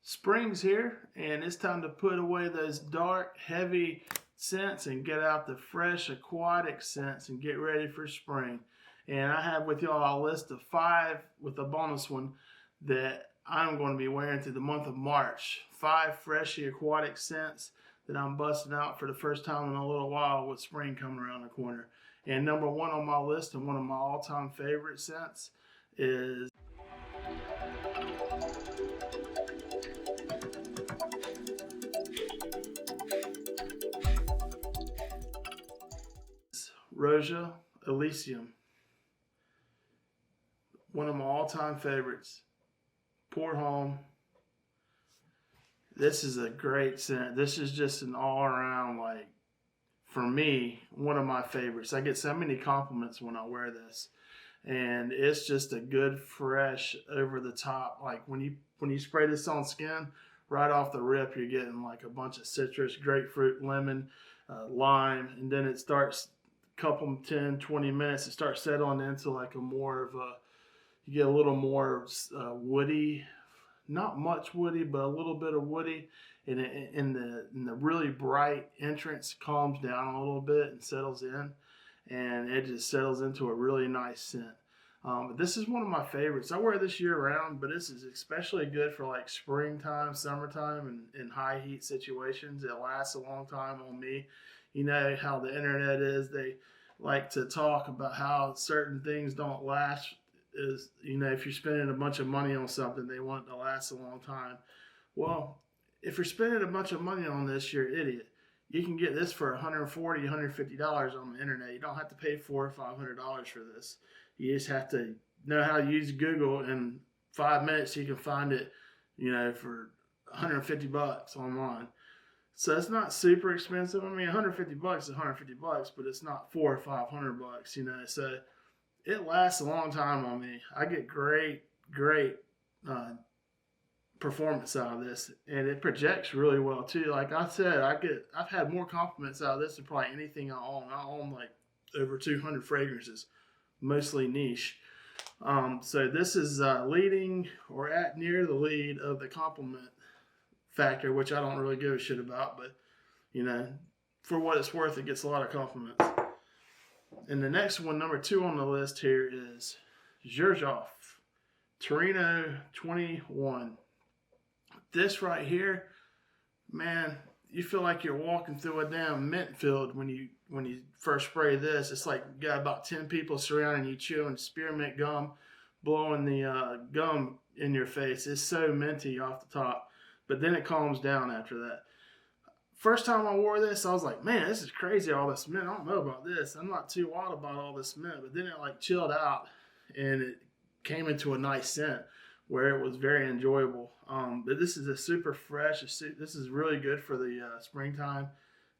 Spring's here, and it's time to put away those dark, heavy scents and get out the fresh, aquatic scents and get ready for spring. And I have with y'all a list of 5 with a bonus one that I'm going to be wearing through the month of March. 5 freshy aquatic scents that I'm busting out for the first time in a little while with spring coming around the corner. And number 1 on my list and one of my all-time favorite scents is Rosa Elysium. One of my all-time favorites. Port home. This is a great scent. This is just an all-around, like, for me, one of my favorites. I get so many compliments when I wear this. And it's just a good, fresh, over-the-top. Like, when you spray this on skin, right off the rip, you're getting like a bunch of citrus, grapefruit, lemon, lime. And then it starts, couple 10, 20 minutes, it starts settling into like a more of a, you get a little more woody, not much woody, but a little bit of woody, and the really bright entrance calms down a little bit and settles in, and it just settles into a really nice scent. But this is one of my favorites. I wear this year round, but this is especially good for like springtime, summertime, and in high heat situations. It lasts a long time on me. You know how the internet is. They like to talk about how certain things don't last. Is, you know, if you're spending a bunch of money on something, they want it to last a long time. Well, if you're spending a bunch of money on this, you're an idiot. You can get this for $140, $150 on the internet. You don't have to pay $400 or $500 for this. You just have to know how to use Google. In 5 minutes, you can find it, you know, for $150 online. So it's not super expensive. I mean, $150 is $150, but it's not $400 or $500, you know. So it lasts a long time on me. I get great performance out of this, and it projects really well too. Like I said, I've had more compliments out of this than probably anything I own. I own like over 200 fragrances, mostly niche. So this is leading or at near the lead of the compliment factor, which I don't really give a shit about, but you know, for what it's worth, it gets a lot of compliments. And the next one, number 2 on the list here, is Gypsyfragrances Torino 21. This right here, man, you feel like you're walking through a damn mint field when you first spray this. It's like you got about 10 people surrounding you chewing spearmint gum, blowing the gum in your face. It's so minty off the top. But then it calms down after that. First time I wore this, I was like, man, this is crazy, all this mint. I don't know about this. I'm not too wild about all this mint. But then it like chilled out, and it came into a nice scent where it was very enjoyable. But this is a super fresh. This is really good for the springtime.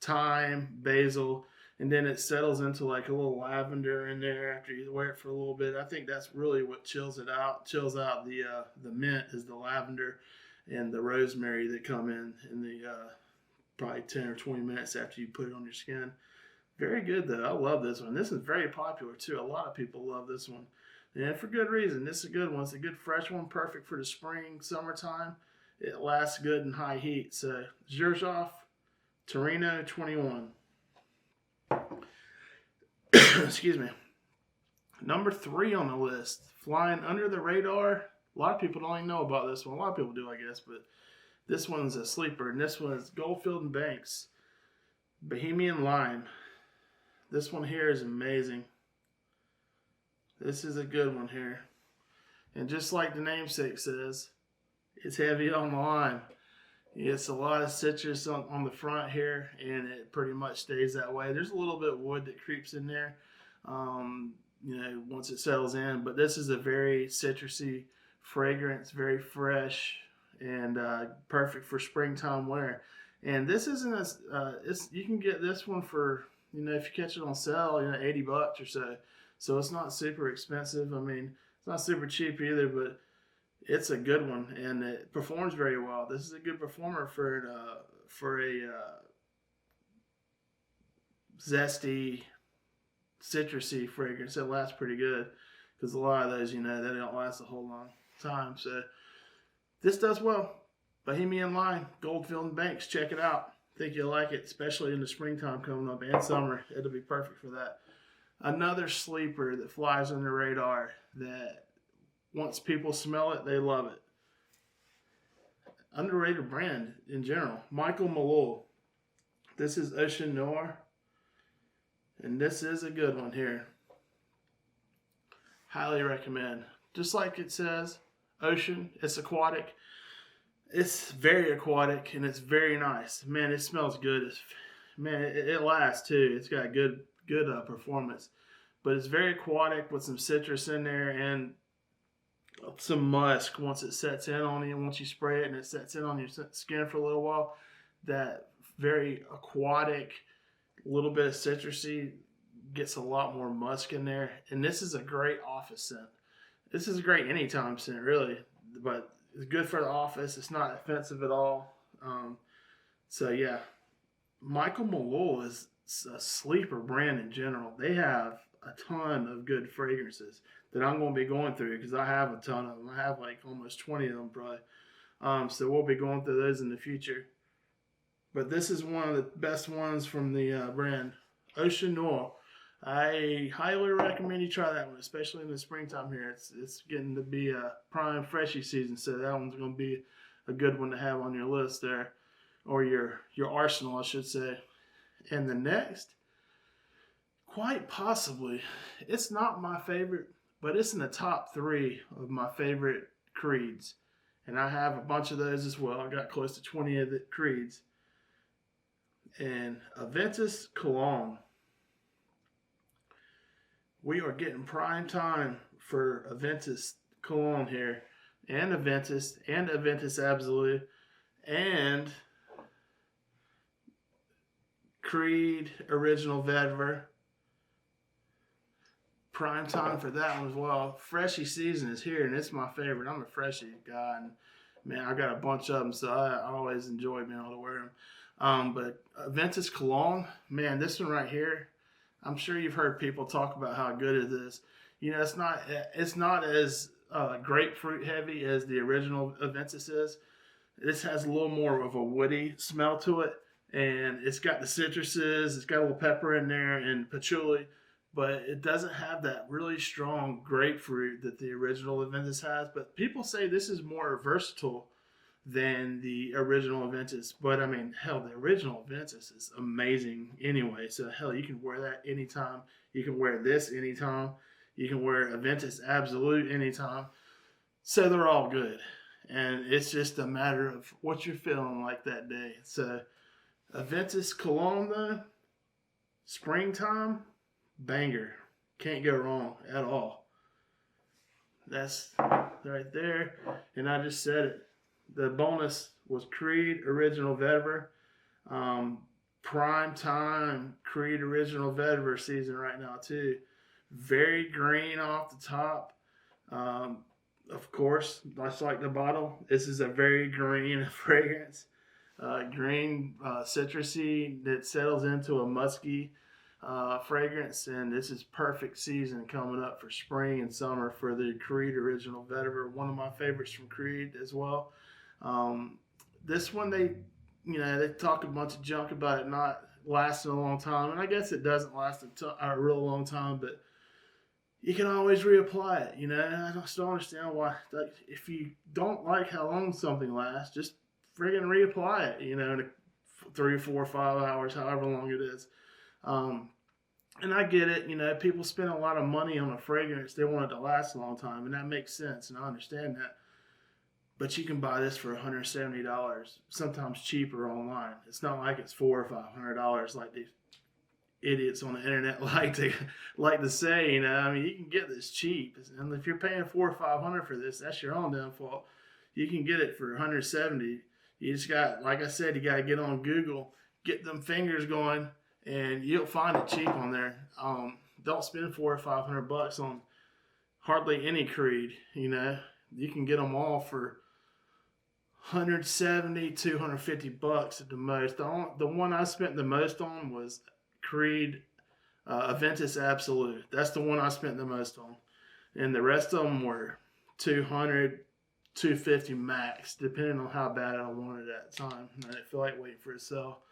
Thyme, basil, and then it settles into like a little lavender in there after you wear it for a little bit. I think that's really what chills it out. Chills out the mint is the lavender and the rosemary that come in the probably 10 or 20 minutes after you put it on your skin. Very good though. I love this one. This is very popular too. A lot of people love this one, and for good reason. This is a good one. It's a good fresh one, perfect for the spring, summertime. It lasts good in high heat. So Gypsyfragrances Torino 21. Excuse me. Number 3 on the list, flying under the radar. A lot of people don't even know about this one. A lot of people do, I guess, but this one's a sleeper. And this one is Goldfield & Banks Bohemian Lime. This one here is amazing. This is a good one here. And just like the namesake says, it's heavy on the lime. It's a lot of citrus on the front here, and it pretty much stays that way. There's a little bit of wood that creeps in there, you know, once it settles in. But this is a very citrusy fragrance, very fresh, and perfect for springtime wear. And this isn't as you can get this one for, you know, if you catch it on sale, you know, $80 or so. So it's not super expensive. I mean, it's not super cheap either, but it's a good one, and it performs very well. This is a good performer for a zesty, citrusy fragrance. It lasts pretty good, because a lot of those, you know, they don't last a whole long time. So this does well. Bohemian Line, Goldfield and Banks. Check it out. Think you'll like it, especially in the springtime coming up and summer. It'll be perfect for that. Another sleeper that flies on the radar that once people smell it, they love it. Underrated brand in general. Michael Malone. This is Ocean Noir. And this is a good one here. Highly recommend. Just like it says, ocean, it's aquatic. It's very aquatic and it's very nice. Man, it smells good. It lasts too. It's got good performance. But it's very aquatic with some citrus in there and some musk once it sets in on you. Once you spray it and it sets in on your skin for a little while, that very aquatic, little bit of citrusy gets a lot more musk in there. And this is a great office scent. This is a great anytime scent, really. But it's good for the office. It's not offensive at all. So, yeah. Michael Malone is a sleeper brand in general. They have a ton of good fragrances that I'm going to be going through because I have a ton of them. I have like almost 20 of them probably. So we'll be going through those in the future. But this is one of the best ones from the brand, Ocean Noir. I highly recommend you try that one, especially in the springtime here. It's getting to be a prime freshy season, so that one's going to be a good one to have on your list there, or your arsenal, I should say. And the next, quite possibly, it's not my favorite, but it's in the top 3 of my favorite creeds. And I have a bunch of those as well. I got close to 20 of the creeds. And Aventus Cologne. We are getting prime time for Aventus Cologne here, and Aventus Absolute, and Creed Original Vetiver. Prime time for that one as well. Freshy season is here, and it's my favorite. I'm a freshy guy, and man, I got a bunch of them, so I always enjoy being able to wear them. But Aventus Cologne, man, this one right here, I'm sure you've heard people talk about how good it is. You know, it's not as grapefruit heavy as the original Aventus is. This has a little more of a woody smell to it, and it's got the citruses. It's got a little pepper in there and patchouli, but it doesn't have that really strong grapefruit that the original Aventus has. But people say this is more versatile than the original Aventus. But I mean, hell, the original Aventus is amazing anyway. So hell, you can wear that anytime. You can wear this anytime. You can wear Aventus Absolute anytime. So they're all good. And it's just a matter of what you're feeling like that day. So Aventus Cologne though, springtime, banger. Can't go wrong at all. That's right there. And I just said it. The bonus was Creed Original Vetiver. Prime time Creed Original Vetiver season right now too. Very green off the top. Of course, much like the bottle, this is a very green fragrance. Green, citrusy that settles into a musky fragrance, and this is perfect season coming up for spring and summer for the Creed Original Vetiver. One of my favorites from Creed as well. This one, they talk a bunch of junk about it not lasting a long time, and I guess it doesn't last a real long time, but you can always reapply it. I just don't understand why. Like, if you don't like how long something lasts, just friggin' reapply it. In 3 or 4 or 5 hours, however long it is. And I get it. People spend a lot of money on a fragrance. They want it to last a long time, and that makes sense, and I understand that. But you can buy this for $170, sometimes cheaper online. It's not like it's $400 or $500 like these idiots on the internet like to say. I mean, you can get this cheap, and if you're paying $400 or $500 for this, that's your own damn fault. You can get it for $170. You just got, like I said, you got to get on Google, get them fingers going, and you'll find it cheap on there. Don't spend $400 or $500 on hardly any Creed. You can get them all for $170, $250 at the most. The one I spent the most on was Creed Aventus Absolute. That's the one I spent the most on, and the rest of them were $200, $250 max, depending on how bad I wanted it at the time. I didn't feel like waiting for it to sell.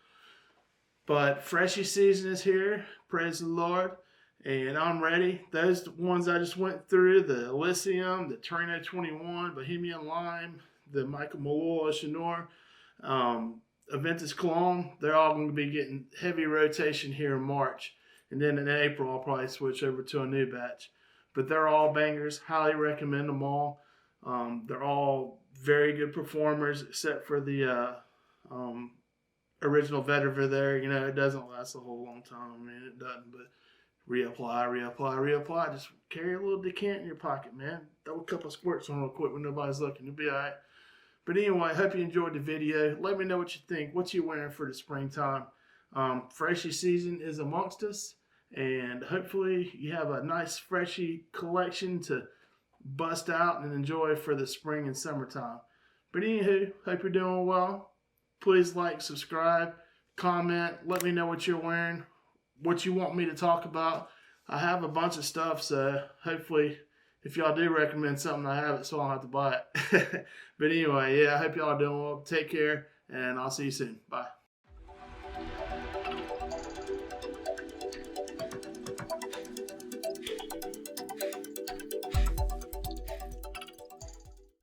But Freshie season is here. Praise the Lord. And I'm ready. Those ones I just went through, the Elysium, the Torino 21, Bohemian Lime, the Michael Malloy Chanor, Aventus Cologne, they're all going to be getting heavy rotation here in March. And then in April, I'll probably switch over to a new batch. But they're all bangers. Highly recommend them all. They're all very good performers, except for the original vetiver there. You know, it doesn't last a whole long time. I mean, it doesn't. But reapply. Just carry a little decant in your pocket, man. Throw a couple of squirts on real quick when nobody's looking. You'll be all right. But anyway, I hope you enjoyed the video. Let me know what you think. What you wearing for the springtime? Freshie season is amongst us. And hopefully you have a nice Freshie collection to bust out and enjoy for the spring and summertime. But anywho, hope you're doing well. Please like, subscribe, comment. Let me know what you're wearing, what you want me to talk about. I have a bunch of stuff, so hopefully if y'all do recommend something, I have it so I don't have to buy it. But anyway, yeah, I hope y'all are doing well. Take care, and I'll see you soon. Bye.